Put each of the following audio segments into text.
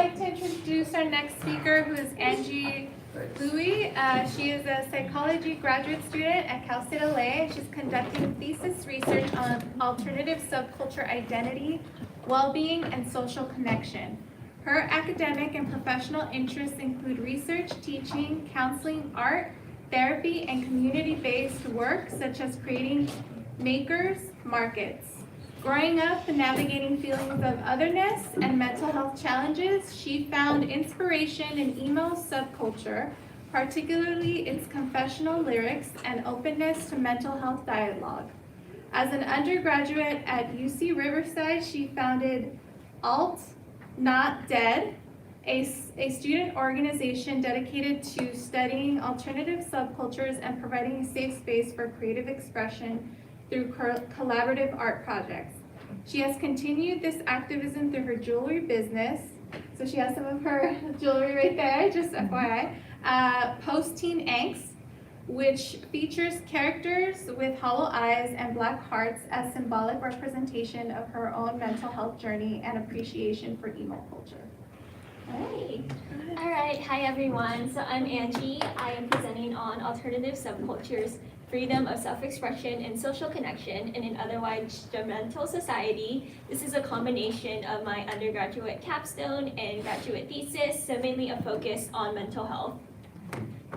like to introduce our next speaker, who is Angie Louie. She is a psychology graduate student at Cal State LA. She's conducting thesis research on alternative subculture identity, well-being, and social connection. Her academic and professional interests include research, teaching, counseling, art, therapy, and community-based work, such as creating makers markets. Growing up and navigating feelings of otherness and mental health challenges, she found inspiration in emo subculture, particularly its confessional lyrics and openness to mental health dialogue. As an undergraduate at UC Riverside, she founded Alt Not Dead, a student organization dedicated to studying alternative subcultures and providing a safe space for creative expression through collaborative art projects. She has continued this activism through her jewelry business. So she has some of her jewelry right there, just FYI. Post-teen Angst, which features characters with hollow eyes and black hearts as symbolic representation of her own mental health journey and appreciation for emo culture. Hey. All right, hi everyone. So I'm Angie. I am presenting on alternative subcultures, freedom of self-expression and social connection in an otherwise judgmental society. This is a combination of my undergraduate capstone and graduate thesis, so mainly a focus on mental health.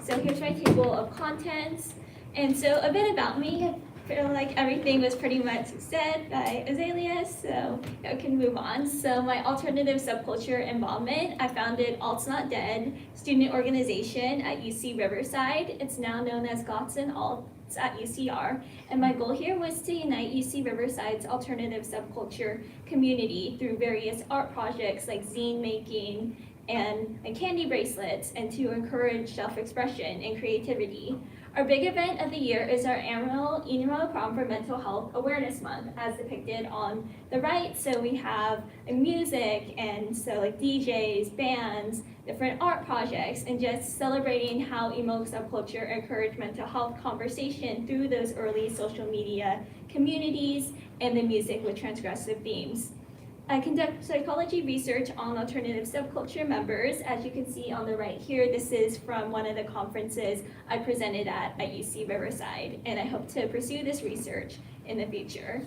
So here's my table of contents. And so a bit about me. I feel like everything was pretty much said by Azalea, so I can move on. So my alternative subculture involvement, I founded Alt's Not Dead student organization at UC Riverside. It's now known as Goths and Alts at UCR. And my goal here was to unite UC Riverside's alternative subculture community through various art projects like zine making and candy bracelets, and to encourage self-expression and creativity. Our big event of the year is our annual Prom for Mental Health Awareness Month, as depicted on the right. So we have music, and so like DJs, bands, different art projects, and just celebrating how emo subculture encouraged mental health conversation through those early social media communities and the music with transgressive themes. I conduct psychology research on alternative subculture members. As you can see on the right here, this is from one of the conferences I presented at UC Riverside, and I hope to pursue this research in the future.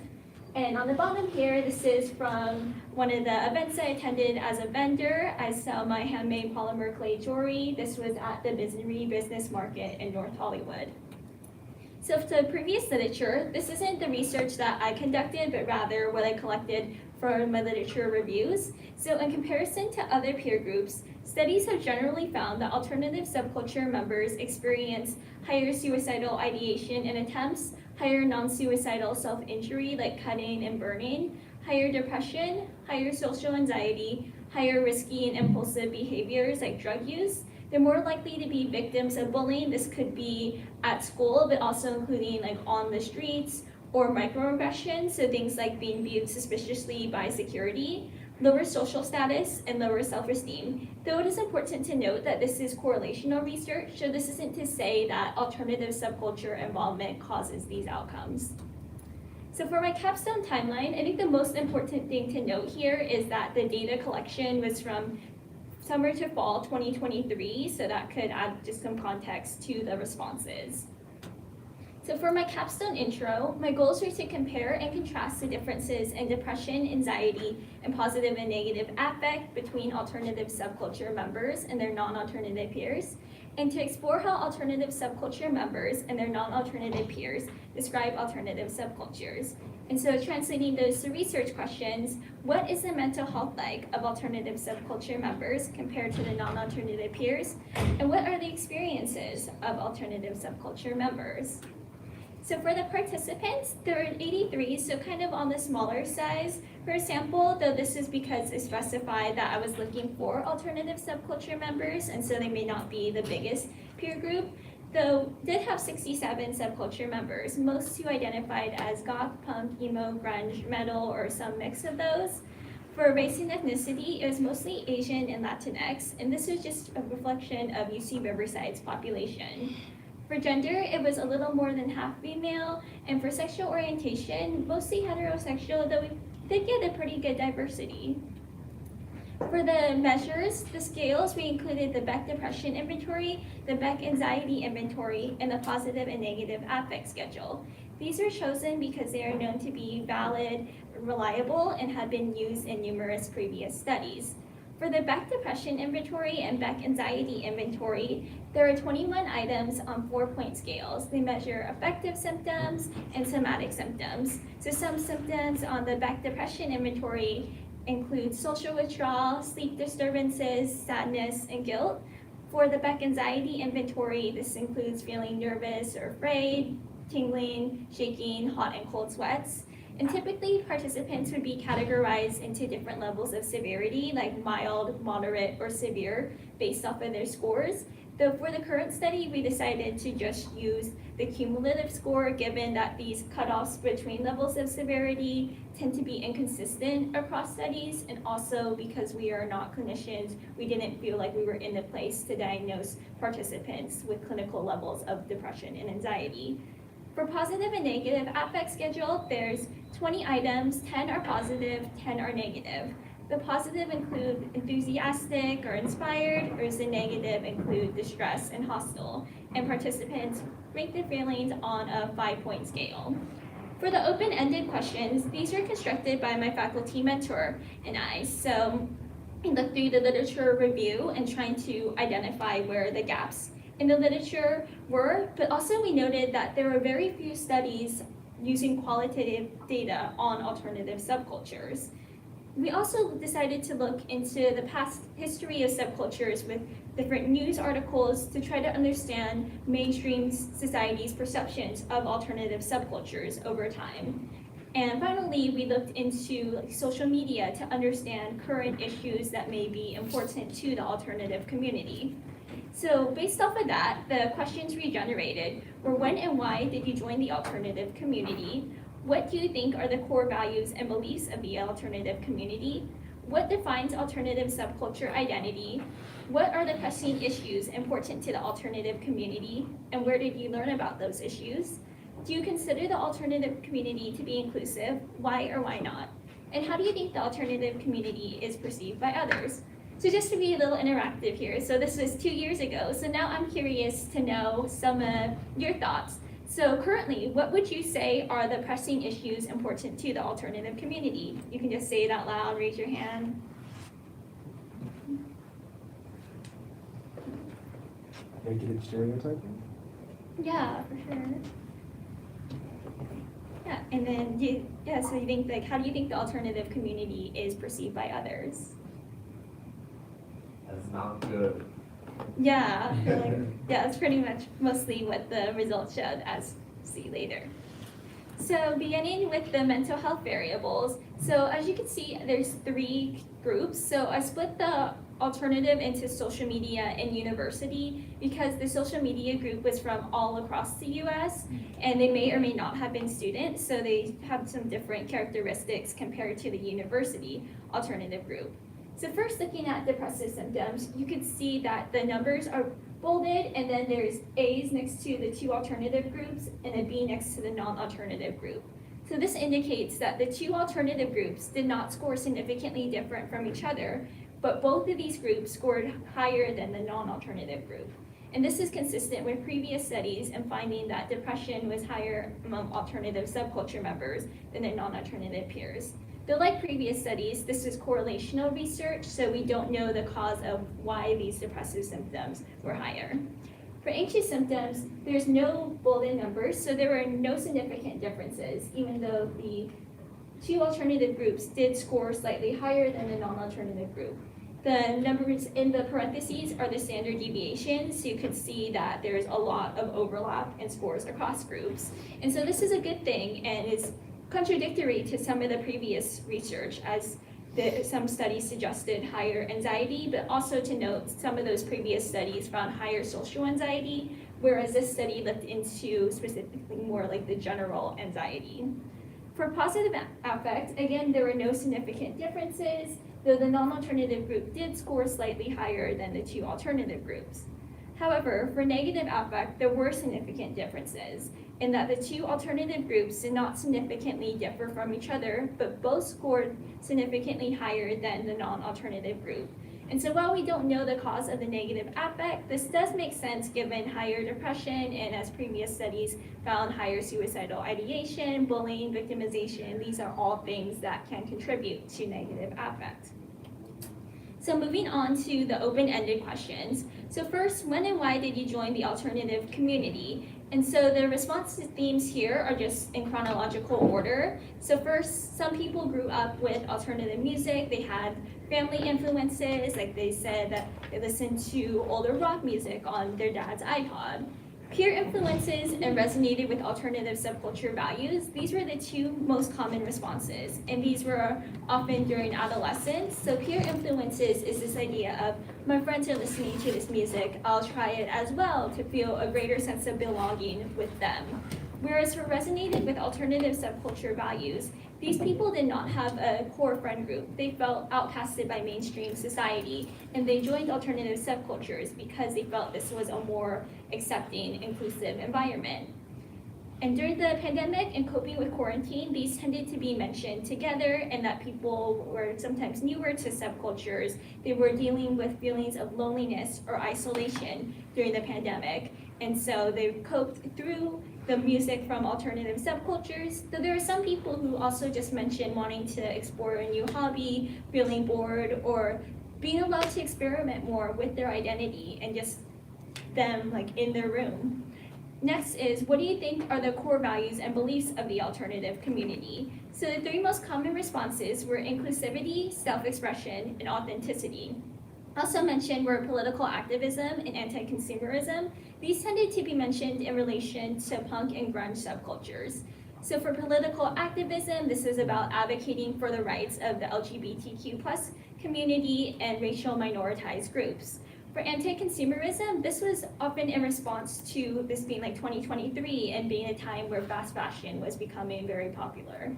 And on the bottom here, this is from one of the events I attended as a vendor. I sell my handmade polymer clay jewelry. This was at the Missouri Business Market in North Hollywood. So for previous literature, this isn't the research that I conducted, but rather what I collected for my literature reviews. So in comparison to other peer groups, studies have generally found that alternative subculture members experience higher suicidal ideation and attempts, higher non-suicidal self-injury like cutting and burning, higher depression, higher social anxiety, higher risky and impulsive behaviors like drug use. They're more likely to be victims of bullying. This could be at school, but also including like on the streets, or microaggressions, so things like being viewed suspiciously by security, lower social status, and lower self-esteem. Though it is important to note that this is correlational research, so this isn't to say that alternative subculture involvement causes these outcomes. So for my capstone timeline, I think the most important thing to note here is that the data collection was from summer to fall 2023, so that could add just some context to the responses. So for my capstone intro, my goals are to compare and contrast the differences in depression, anxiety, and positive and negative affect between alternative subculture members and their non-alternative peers, and to explore how alternative subculture members and their non-alternative peers describe alternative subcultures. And so translating those to research questions, what is the mental health like of alternative subculture members compared to the non-alternative peers? And what are the experiences of alternative subculture members? So for the participants, there are 83, so kind of on the smaller size per sample, though this is because it specified that I was looking for alternative subculture members, and so they may not be the biggest peer group, though did have 67 subculture members, most who identified as goth, punk, emo, grunge, metal, or some mix of those. For race and ethnicity, it was mostly Asian and Latinx, and this was just a reflection of UC Riverside's population. For gender, it was a little more than half female, and for sexual orientation, mostly heterosexual, though we did get a pretty good diversity. For the measures, the scales, we included the Beck Depression Inventory, the Beck Anxiety Inventory, and the Positive and Negative Affect Schedule. These are chosen because they are known to be valid, reliable, and have been used in numerous previous studies. For the Beck Depression Inventory and Beck Anxiety Inventory, there are 21 items on 4-point scales. They measure affective symptoms and somatic symptoms. So some symptoms on the Beck Depression Inventory include social withdrawal, sleep disturbances, sadness, and guilt. For the Beck Anxiety Inventory, this includes feeling nervous or afraid, tingling, shaking, hot and cold sweats. And typically, participants would be categorized into different levels of severity, like mild, moderate, or severe, based off of their scores. Though for the current study, we decided to just use the cumulative score, given that these cutoffs between levels of severity tend to be inconsistent across studies, and also because we are not clinicians, we didn't feel like we were in the place to diagnose participants with clinical levels of depression and anxiety. For positive and negative affect schedule, there's 20 items, 10 are positive, 10 are negative. The positive include enthusiastic or inspired, whereas the negative include distressed and hostile. And participants rate their feelings on a 5-point scale. For the open-ended questions, these are constructed by my faculty mentor and I. So I looked through the literature review and trying to identify where the gaps in the literature were, but also we noted that there were very few studies using qualitative data on alternative subcultures. We also decided to look into the past history of subcultures with different news articles to try to understand mainstream society's perceptions of alternative subcultures over time. And finally, we looked into social media to understand current issues that may be important to the alternative community. So based off of that, the questions we generated were: when and why did you join the alternative community? What do you think are the core values and beliefs of the alternative community? What defines alternative subculture identity? What are the pressing issues important to the alternative community? And where did you learn about those issues? Do you consider the alternative community to be inclusive? Why or why not? And how do you think the alternative community is perceived by others? So just to be a little interactive here, so this was 2 years ago, so now I'm curious to know some of your thoughts. So currently, what would you say are the pressing issues important to the alternative community? You can just say it out loud, raise your hand. Negative stereotyping? Yeah, for sure. Yeah, and then, so you think, like, how do you think the alternative community is perceived by others? That's not good. Yeah, that's pretty much mostly what the results showed, as see later. So beginning with the mental health variables, so as you can see, there's 3 groups. So I split the alternative into social media and university because the social media group was from all across the US and they may or may not have been students, so they have some different characteristics compared to the university alternative group. So first, looking at depressive symptoms, you can see that the numbers are bolded, and then there's A's next to the 2 alternative groups and a B next to the non-alternative group. So this indicates that the 2 alternative groups did not score significantly different from each other, but both of these groups scored higher than the non-alternative group. And this is consistent with previous studies and finding that depression was higher among alternative subculture members than their non-alternative peers. Though like previous studies, this is correlational research, so we don't know the cause of why these depressive symptoms were higher. For anxious symptoms, there's no bolded numbers, so there were no significant differences, even though the 2 alternative groups did score slightly higher than the non-alternative group. The numbers in the parentheses are the standard deviations, so you can see that there's a lot of overlap in scores across groups. And so this is a good thing and is contradictory to some of the previous research, as some studies suggested higher anxiety, but also to note some of those previous studies found higher social anxiety, whereas this study looked into specifically more like the general anxiety. For positive affect, again, there were no significant differences, though the non-alternative group did score slightly higher than the 2 alternative groups. However, for negative affect, there were significant differences. in that the two alternative groups did not significantly differ from each other, but both scored significantly higher than the non-alternative group. And so while we don't know the cause of the negative affect, this does make sense given higher depression and, as previous studies found, higher suicidal ideation, bullying, victimization. These are all things that can contribute to negative affect. So moving on to the open-ended questions. So first, when and why did you join the alternative community? And so the response to themes here are just in chronological order. So first, some people grew up with alternative music. They had family influences, like they said that they listened to older rock music on their dad's iPod. Peer influences and resonated with alternative subculture values. These were the two most common responses, and these were often during adolescence. So peer influences is this idea of, my friends are listening to this music, I'll try it as well to feel a greater sense of belonging with them. Whereas for resonated with alternative subculture values, these people did not have a core friend group. They felt outcasted by mainstream society, and they joined alternative subcultures because they felt this was a more accepting, inclusive environment. And during the pandemic and coping with quarantine, these tended to be mentioned together, and that people were sometimes newer to subcultures. They were dealing with feelings of loneliness or isolation during the pandemic, and so they coped through the music from alternative subcultures. Though there are some people who also just mentioned wanting to explore a new hobby, feeling bored, or being allowed to experiment more with their identity and just them like in their room. Next is, what do you think are the core values and beliefs of the alternative community? So the three most common responses were inclusivity, self-expression, and authenticity. Also mentioned were political activism and anti-consumerism. These tended to be mentioned in relation to punk and grunge subcultures. So for political activism, this is about advocating for the rights of the LGBTQ+ community and racial minoritized groups. For anti-consumerism, this was often in response to this being like 2023 and being a time where fast fashion was becoming very popular.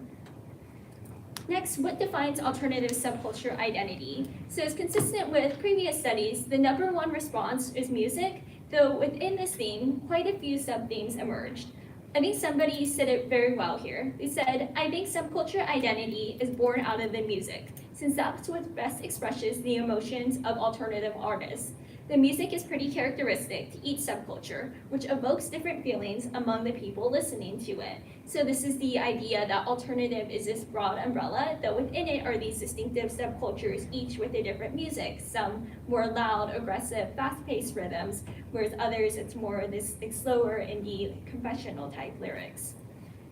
Next, what defines alternative subculture identity? So it's consistent with previous studies, the number one response is music, though within this theme, quite a few sub-themes emerged. I think somebody said it very well here. They said, I think subculture identity is born out of the music, since that's what best expresses the emotions of alternative artists. The music is pretty characteristic to each subculture, which evokes different feelings among the people listening to it. So this is the idea that alternative is this broad umbrella, though within it are these distinctive subcultures, each with a different music, some more loud, aggressive, fast-paced rhythms, whereas others it's more this like, slower, indie, confessional type lyrics.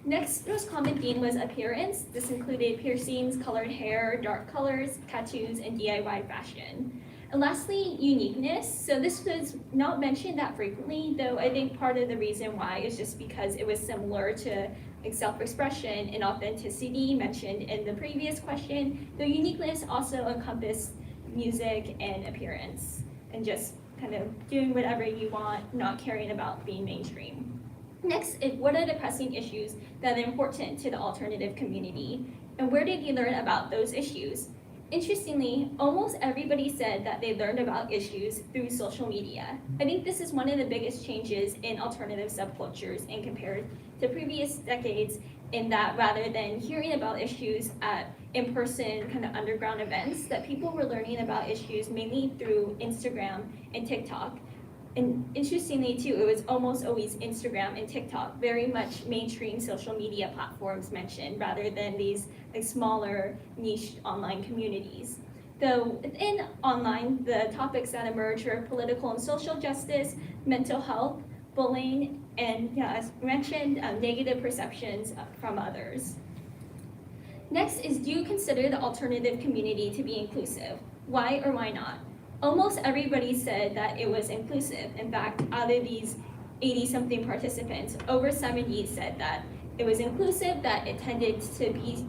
Next most common theme was appearance. This included piercings, colored hair, dark colors, tattoos, and DIY fashion. And lastly, uniqueness. So this was not mentioned that frequently, though I think part of the reason why is just because it was similar to like self-expression and authenticity mentioned in the previous question, though uniqueness also encompassed music and appearance, and just kind of doing whatever you want, not caring about being mainstream. Next is, what are the pressing issues that are important to the alternative community, and where did you learn about those issues? Interestingly, almost everybody said that they learned about issues through social media. I think this is one of the biggest changes in alternative subcultures and compared to previous decades, in that rather than hearing about issues at in-person kind of underground events, that people were learning about issues mainly through Instagram and TikTok. And interestingly too, it was almost always Instagram and TikTok, very much mainstream social media platforms mentioned, rather than these like smaller niche online communities. Though within online, the topics that emerge are political and social justice, mental health, bullying, and as mentioned, negative perceptions from others. Next is, do you consider the alternative community to be inclusive? Why or why not? Almost everybody said that it was inclusive. In fact, out of these 80-something participants, over 70 said that it was inclusive, that it tended to be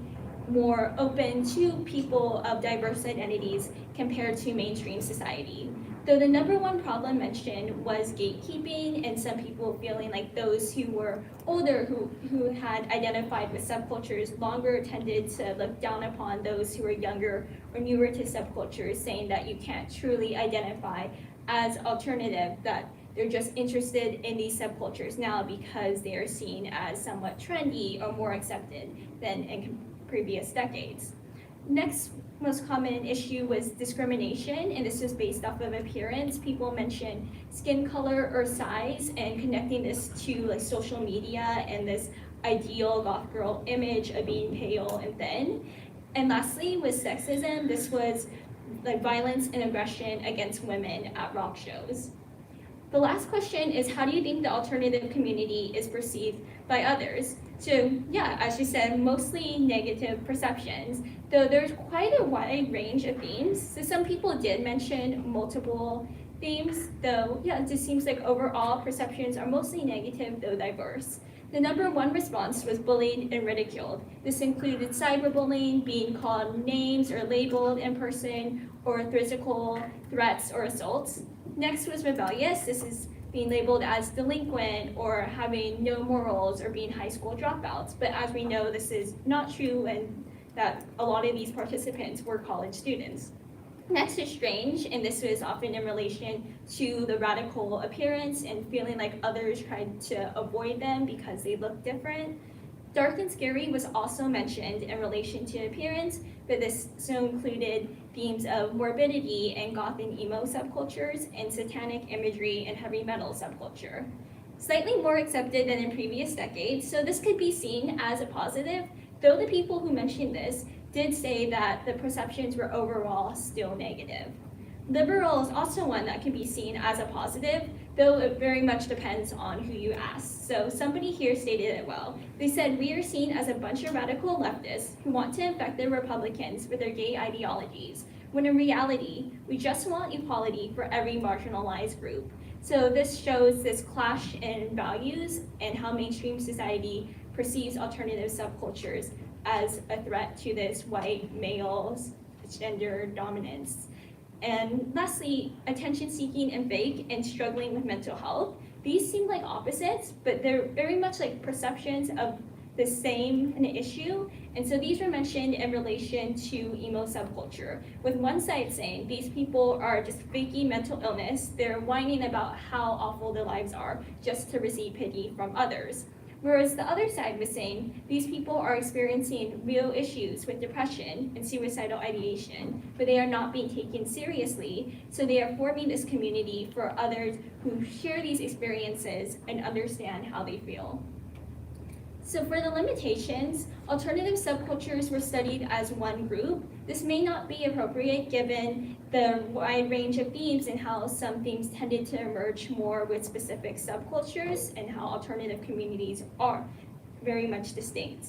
more open to people of diverse identities compared to mainstream society. Though the number one problem mentioned was gatekeeping, and some people feeling like those who were older, who had identified with subcultures longer, tended to look down upon those who were younger or newer to subcultures, saying that you can't truly identify as alternative, that they're just interested in these subcultures now because they are seen as somewhat trendy or more accepted than in previous decades. Next most common issue was discrimination, and this was based off of appearance. People mentioned skin color or size and connecting this to like social media and this ideal goth girl image of being pale and thin. And lastly was sexism. This was like violence and aggression against women at rock shows. The last question is, how do you think the alternative community is perceived by others? So yeah, as you said, mostly negative perceptions, though there's quite a wide range of themes. So some people did mention multiple themes, though yeah, it just seems like overall perceptions are mostly negative, though diverse. The number one response was bullied and ridiculed. This included cyberbullying, being called names or labeled in person, or physical threats or assaults. Next was rebellious. This is being labeled as delinquent or having no morals or being high school dropouts. But as we know, this is not true, and that a lot of these participants were college students. Next is strange, and this was often in relation to the radical appearance and feeling like others tried to avoid them because they looked different. Dark and scary was also mentioned in relation to appearance, but this so included themes of morbidity and goth and emo subcultures and satanic imagery and heavy metal subculture. Slightly more accepted than in previous decades, so this could be seen as a positive, though the people who mentioned this did say that the perceptions were overall still negative. Liberal is also one that can be seen as a positive, though it very much depends on who you ask. So somebody here stated it well. They said, "We are seen as a bunch of radical leftists who want to infect the Republicans with their gay ideologies, when in reality, we just want equality for every marginalized group." So this shows this clash in values and how mainstream society perceives alternative subcultures as a threat to this white male gender dominance. And lastly, attention-seeking and fake and struggling with mental health. These seem like opposites, but they're very much like perceptions of the same issue. And so these were mentioned in relation to emo subculture, with one side saying these people are just faking mental illness. They're whining about how awful their lives are just to receive pity from others. Whereas the other side was saying these people are experiencing real issues with depression and suicidal ideation, but they are not being taken seriously, so they are forming this community for others who share these experiences and understand how they feel. So for the limitations, alternative subcultures were studied as one group. This may not be appropriate given the wide range of themes and how some themes tended to emerge more with specific subcultures and how alternative communities are very much distinct.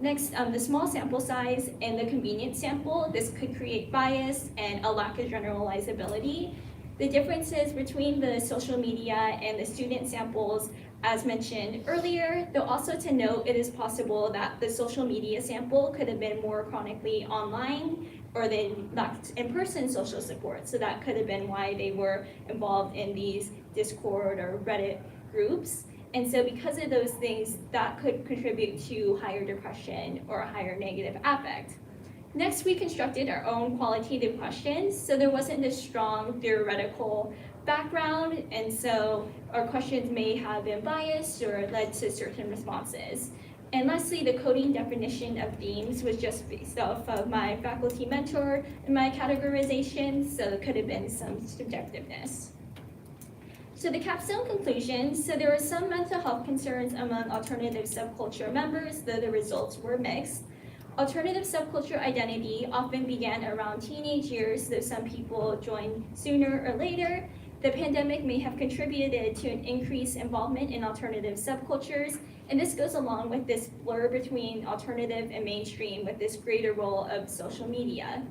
Next, the small sample size and the convenient sample, this could create bias and a lack of generalizability. The differences between the social media and the student samples, as mentioned earlier, though also to note it is possible that the social media sample could have been more chronically online or they lacked in-person social support. So that could have been why they were involved in these Discord or Reddit groups. And so because of those things, that could contribute to higher depression or a higher negative affect. Next, we constructed our own qualitative questions. So there wasn't this strong theoretical background, and so our questions may have been biased or led to certain responses. And lastly, the coding definition of themes was just based off of my faculty mentor and my categorization, so there could have been some subjectiveness. So the capstone conclusions, so there were some mental health concerns among alternative subculture members, though the results were mixed. Alternative subculture identity often began around teenage years, though some people joined sooner or later. The pandemic may have contributed to an increased involvement in alternative subcultures, and this goes along with this blur between alternative and mainstream with this greater role of social media.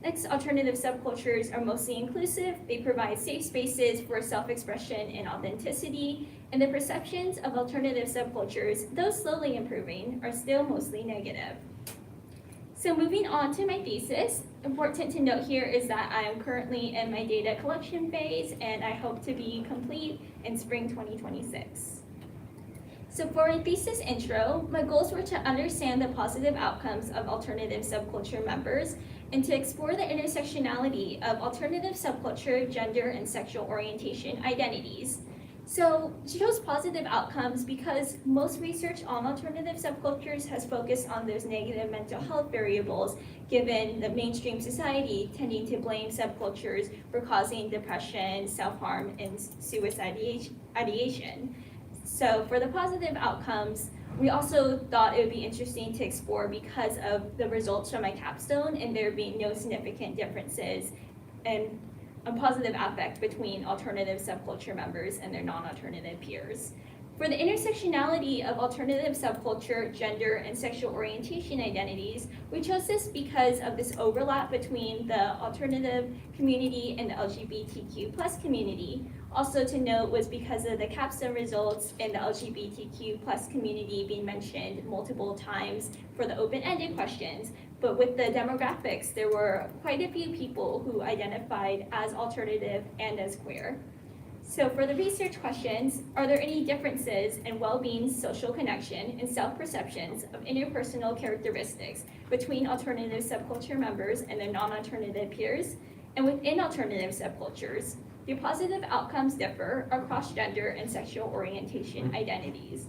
Next, alternative subcultures are mostly inclusive. They provide safe spaces for self-expression and authenticity, and the perceptions of alternative subcultures, though slowly improving, are still mostly negative. So moving on to my thesis, important to note here is that I am currently in my data collection phase, and I hope to be complete in spring 2026. So for a thesis intro, my goals were to understand the positive outcomes of alternative subculture members and to explore the intersectionality of alternative subculture, gender, and sexual orientation identities. So it shows positive outcomes because most research on alternative subcultures has focused on those negative mental health variables, given the mainstream society tending to blame subcultures for causing depression, self-harm, and suicide ideation. So for the positive outcomes, we also thought it would be interesting to explore because of the results from my capstone and there being no significant differences and a positive affect between alternative subculture members and their non-alternative peers. For the intersectionality of alternative subculture, gender, and sexual orientation identities, we chose this because of this overlap between the alternative community and the LGBTQ+ community. Also to note was because of the capstone results and the LGBTQ+ community being mentioned multiple times for the open-ended questions, but with the demographics, there were quite a few people who identified as alternative and as queer. So for the research questions, are there any differences in well-being, social connection, and self-perceptions of interpersonal characteristics between alternative subculture members and their non-alternative peers? And within alternative subcultures, do positive outcomes differ across gender and sexual orientation identities?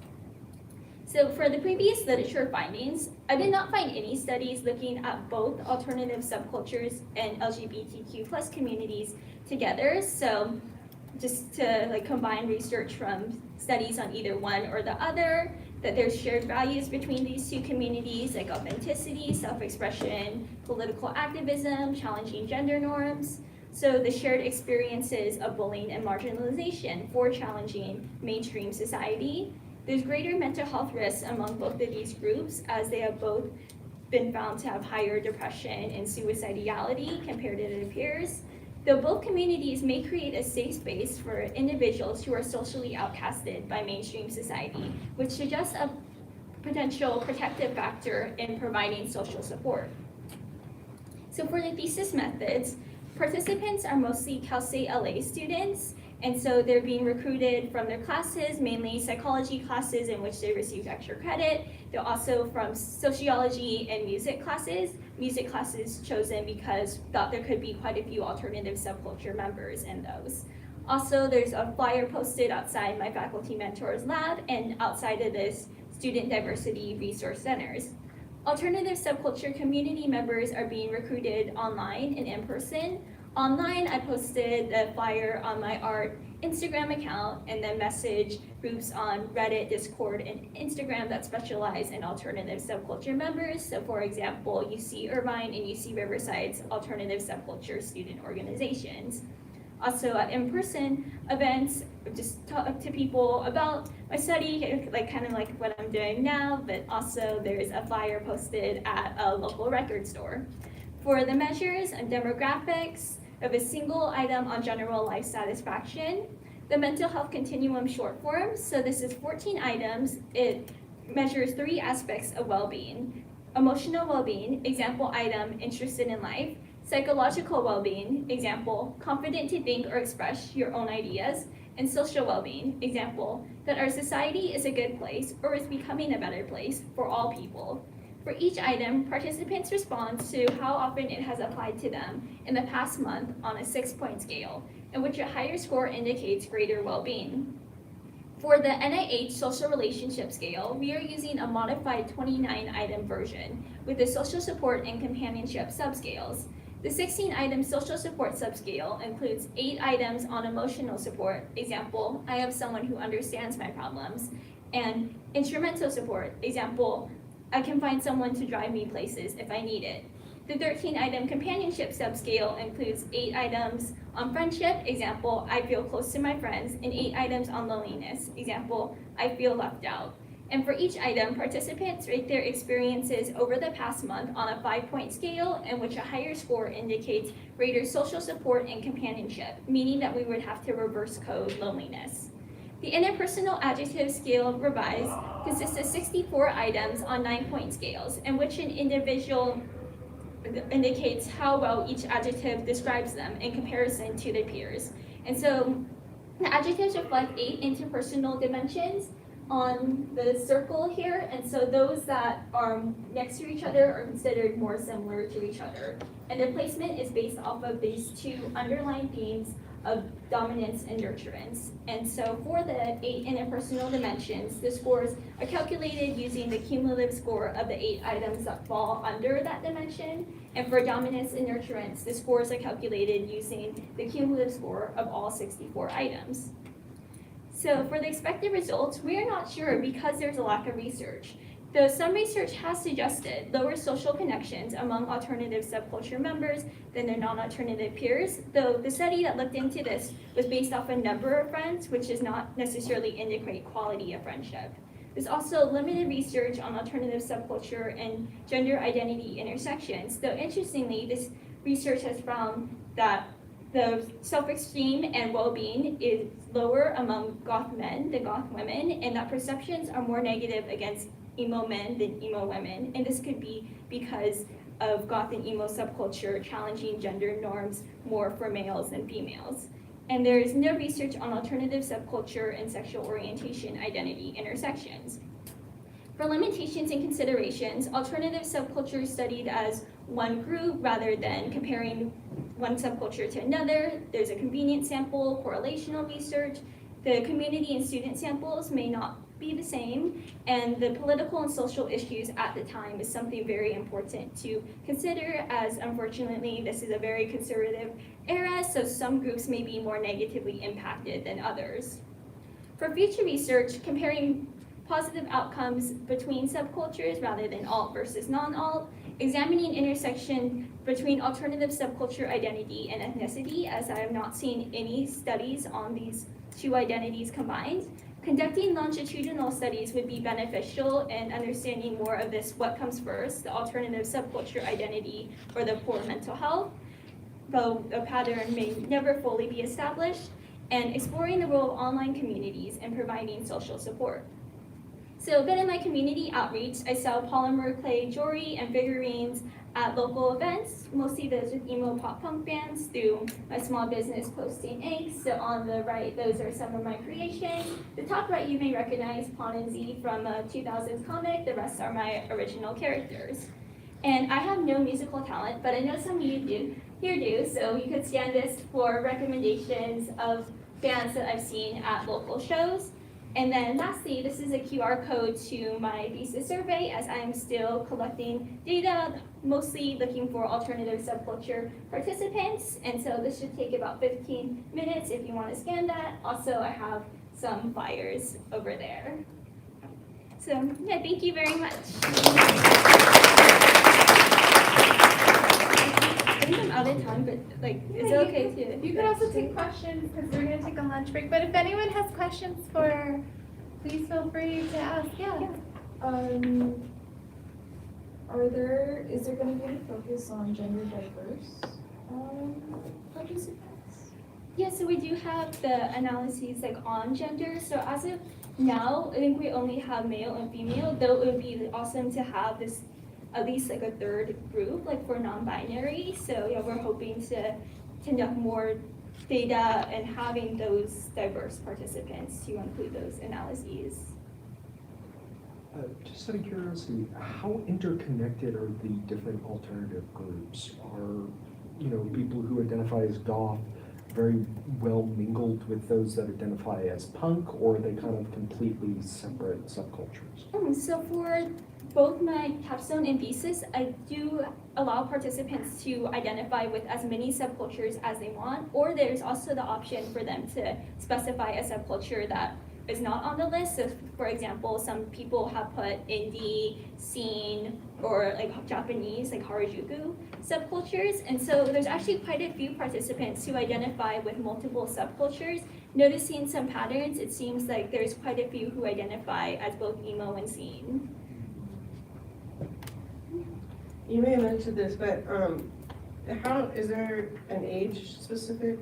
So for the previous literature findings, I did not find any studies looking at both alternative subcultures and LGBTQ+ communities together. So just to combine research from studies on either one or the other, that there's shared values between these two communities like authenticity, self-expression, political activism, challenging gender norms. So the shared experiences of bullying and marginalization for challenging mainstream society. There's greater mental health risks among both of these groups as they have both been found to have higher depression and suicidality compared to their peers. Though both communities may create a safe space for individuals who are socially outcasted by mainstream society, which suggests a potential protective factor in providing social support. So for the thesis methods, participants are mostly Cal State LA students, and so they're being recruited from their classes, mainly psychology classes in which they receive extra credit. They're also from sociology and music classes chosen because thought there could be quite a few alternative subculture members in those. Also, there's a flyer posted outside my faculty mentor's lab and outside of this student diversity resource centers. Alternative subculture community members are being recruited online and in person. Online, I posted the flyer on my art Instagram account and then message groups on Reddit, Discord, and Instagram that specialize in alternative subculture members. So for example, UC Irvine and UC Riverside's alternative subculture student organizations. Also at in-person events, just talk to people about my study, kind of like what I'm doing now, but also there's a flyer posted at a local record store. For the measures and demographics of a single item on general life satisfaction, the mental health continuum short form, so this is 14 items. It measures 3 aspects of well-being. Emotional well-being, example item, interested in life. Psychological well-being, example, confident to think or express your own ideas. And social well-being, example, that our society is a good place or is becoming a better place for all people. For each item, participants respond to how often it has applied to them in the past month on a 6-point scale, in which a higher score indicates greater well-being. For the NIH Social Relationship Scale, we are using a modified 29-item version with the social support and companionship subscales. The 16-item social support subscale includes 8 items on emotional support, example, I have someone who understands my problems, and instrumental support, example, I can find someone to drive me places if I need it. The 13-item companionship subscale includes 8 items on friendship, example, I feel close to my friends, and 8 items on loneliness, example, I feel left out. And for each item, participants rate their experiences over the past month on a 5-point scale in which a higher score indicates greater social support and companionship, meaning that we would have to reverse code loneliness. The interpersonal adjective scale revised consists of 64 items on 9-point scales, in which an individual indicates how well each adjective describes them in comparison to their peers. And so the adjectives reflect 8 interpersonal dimensions. on the circle here, and so those that are next to each other are considered more similar to each other. And the placement is based off of these two underlying themes of dominance and nurturance. And so for the 8 interpersonal dimensions, the scores are calculated using the cumulative score of the 8 items that fall under that dimension. And for dominance and nurturance, the scores are calculated using the cumulative score of all 64 items. So for the expected results, we are not sure because there's a lack of research. Though some research has suggested lower social connections among alternative subculture members than their non-alternative peers, though the study that looked into this was based off a number of friends, which does not necessarily indicate quality of friendship. There's also limited research on alternative subculture and gender identity intersections, though interestingly, this research has found that the self-esteem and well-being is lower among goth men than goth women, and that perceptions are more negative against emo men than emo women. And this could be because of goth and emo subculture challenging gender norms more for males than females. And there is no research on alternative subculture and sexual orientation identity intersections. For limitations and considerations, alternative subculture is studied as one group rather than comparing one subculture to another. There's a convenient sample, correlational research. The community and student samples may not be the same, and the political and social issues at the time is something very important to consider, as unfortunately this is a very conservative era, so some groups may be more negatively impacted than others. For future research, comparing positive outcomes between subcultures rather than alt versus non-alt, examining intersection between alternative subculture identity and ethnicity, as I have not seen any studies on these two identities combined. Conducting longitudinal studies would be beneficial in understanding more of this, what comes first, the alternative subculture identity or the poor mental health, though a pattern may never fully be established, and exploring the role of online communities in providing social support. So then in my community outreach, I sell polymer clay jewelry and figurines at local events, mostly those with emo pop punk bands, through my small business Posting Eggs. So on the right, those are some of my creations. The top right, you may recognize Pawn and Z from a 2000s comic. The rest are my original characters. And I have no musical talent, but I know some of you do, so you could scan this for recommendations of bands that I've seen at local shows. And then lastly, this is a QR code to my thesis survey, as I am still collecting data, mostly looking for alternative subculture participants. And so this should take about 15 minutes if you want to scan that. Also, I have some flyers over there. So yeah, thank you very much. I think I'm out of time, but is it okay to? You could also take questions because we're going to take a lunch break. But if anyone has questions please feel free to ask. Yeah. Is there going to be a focus on gender diverse participants? Yeah, so we do have the analyses on gender. So as of now, I think we only have male and female, though it would be awesome to have this at least a third group for non-binary. So yeah, we're hoping to conduct more data and having those diverse participants to include those analyses. Just out of curiosity, how interconnected are the different alternative groups? Are, people who identify as goth very well mingled with those that identify as punk, or are they kind of completely separate subcultures? So for both my capstone and thesis, I do allow participants to identify with as many subcultures as they want, or there's also the option for them to specify a subculture that is not on the list. So for example, some people have put indie, scene, or Japanese, Harajuku subcultures. And so there's actually quite a few participants who identify with multiple subcultures. Noticing some patterns, it seems like there's quite a few who identify as both emo and scene. You may have mentioned this, but how is there an age specific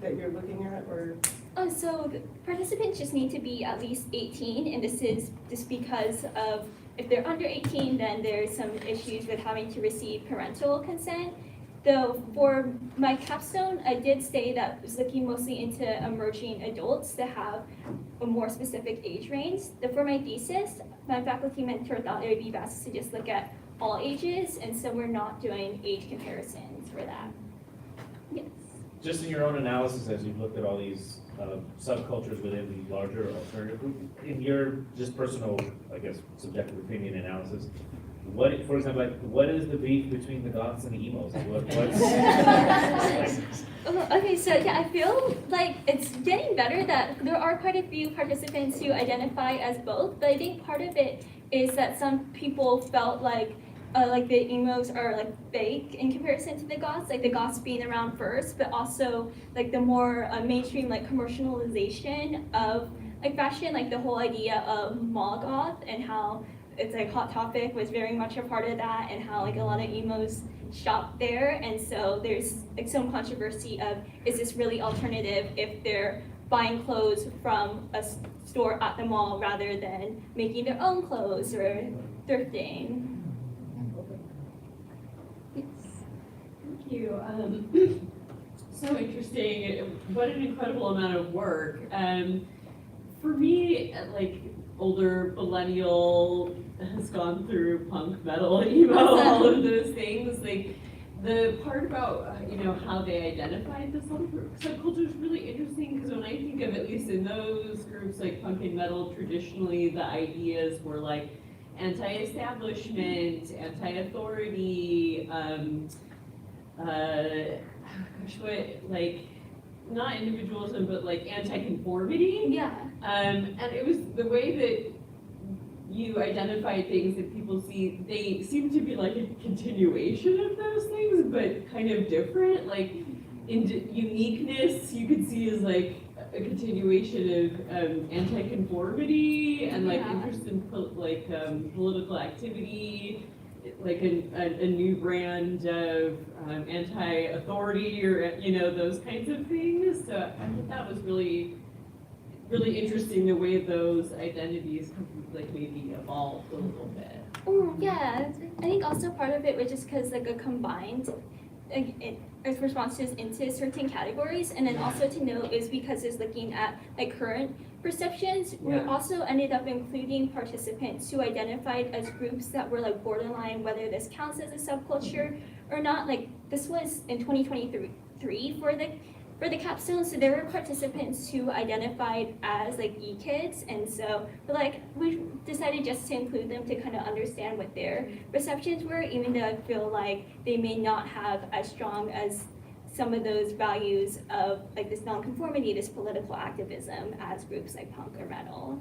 that you're looking at, or? Oh, so the participants just need to be at least 18, and this is just because of if they're under 18, then there's some issues with having to receive parental consent. for my capstone, I did say that I was looking mostly into emerging adults that have a more specific age range. For my thesis, my faculty mentor thought it would be best to just look at all ages, and so we're not doing age comparisons for that. Yes. Just in your own analysis, as you've looked at all these subcultures within the larger alternative group, in your just personal, I guess, subjective opinion analysis, what, for example, like, what is the beef between the goths and the emos? Okay, so yeah, I feel like it's getting better that there are quite a few participants who identify as both, but I think part of it is that some people felt like the emos are like fake in comparison to the goths, like the goths being around first, but also like the more mainstream like commercialization of like fashion, like the whole idea of mall goth and how it's like Hot Topic was very much a part of that, and how like a lot of emos shop there, and so there's like some controversy of, is this really alternative if they're buying clothes from a store at the mall rather than making their own clothes or thrifting. Yes. Thank you. So interesting. What an incredible amount of work. For me, like older millennial has gone through punk, metal, emo, all of those things. Like the part about how they identified the subculture is really interesting, because when I think of, at least in those groups like punk and metal, traditionally the ideas were like anti-establishment, anti-authority, not individualism, but like anti-conformity. Yeah. And it was the way that you identify things that people see, they seem to be like a continuation of those things, but kind of different. Like in uniqueness, you could see as like a continuation of anti-conformity and like interest in political activity, like a new brand of anti-authority, or those kinds of things. So I think that was really interesting, the way those identities like maybe evolved a little bit. Oh yeah, I think also part of it was just because like a combined responses into certain categories, and then also to note is because it's looking at like current perceptions. We also ended up including participants who identified as groups that were like borderline, whether this counts as a subculture or not. Like this was in 2023 for the capstone, so there were participants who identified as like e-kids, and so we decided just to include them to kind of understand what their perceptions were, even though I feel like they may not have as strong as some of those values of like this nonconformity, this political activism as groups like punk or metal.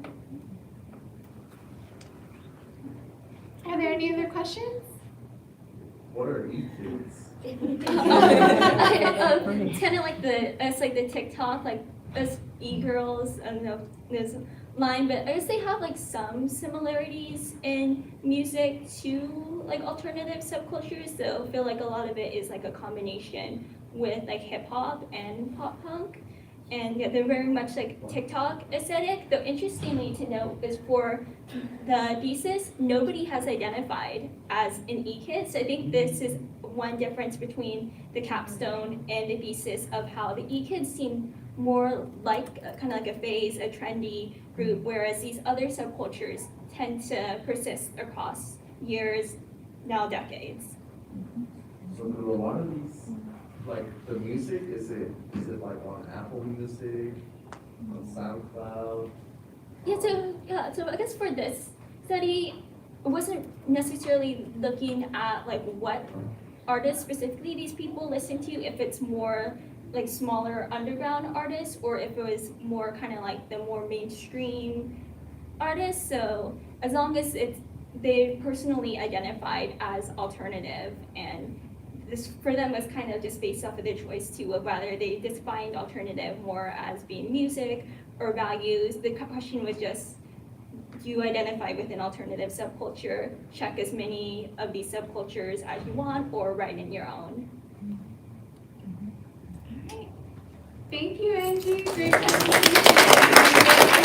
Are there any other questions? What are e-kids? It's kind of like the TikTok, like us e-girls, I don't know this line, but I guess they have like some similarities in music to like alternative subcultures, so I feel like a lot of it is like a combination with like hip hop and pop punk. And yeah, they're very much like TikTok aesthetic, though interestingly to note is for the thesis, nobody has identified as an e-kid, so I think this is one difference between the capstone and the thesis of how the e-kids seem more like kind of like a phase, a trendy group, whereas these other subcultures tend to persist across years, now decades. So do a lot of these, like the music, is it like on Apple Music, on SoundCloud? So I guess for this study, I wasn't necessarily looking at like what artists specifically these people listen to, if it's more like smaller underground artists or if it was more kind of like the more mainstream artists. So as long as they personally identified as alternative, and this for them was kind of just based off of their choice too, of whether they defined alternative more as being music or values. The question was just, do you identify with an alternative subculture? Check as many of these subcultures as you want, or write in your own. All right. Thank you, Angie. Great presentation.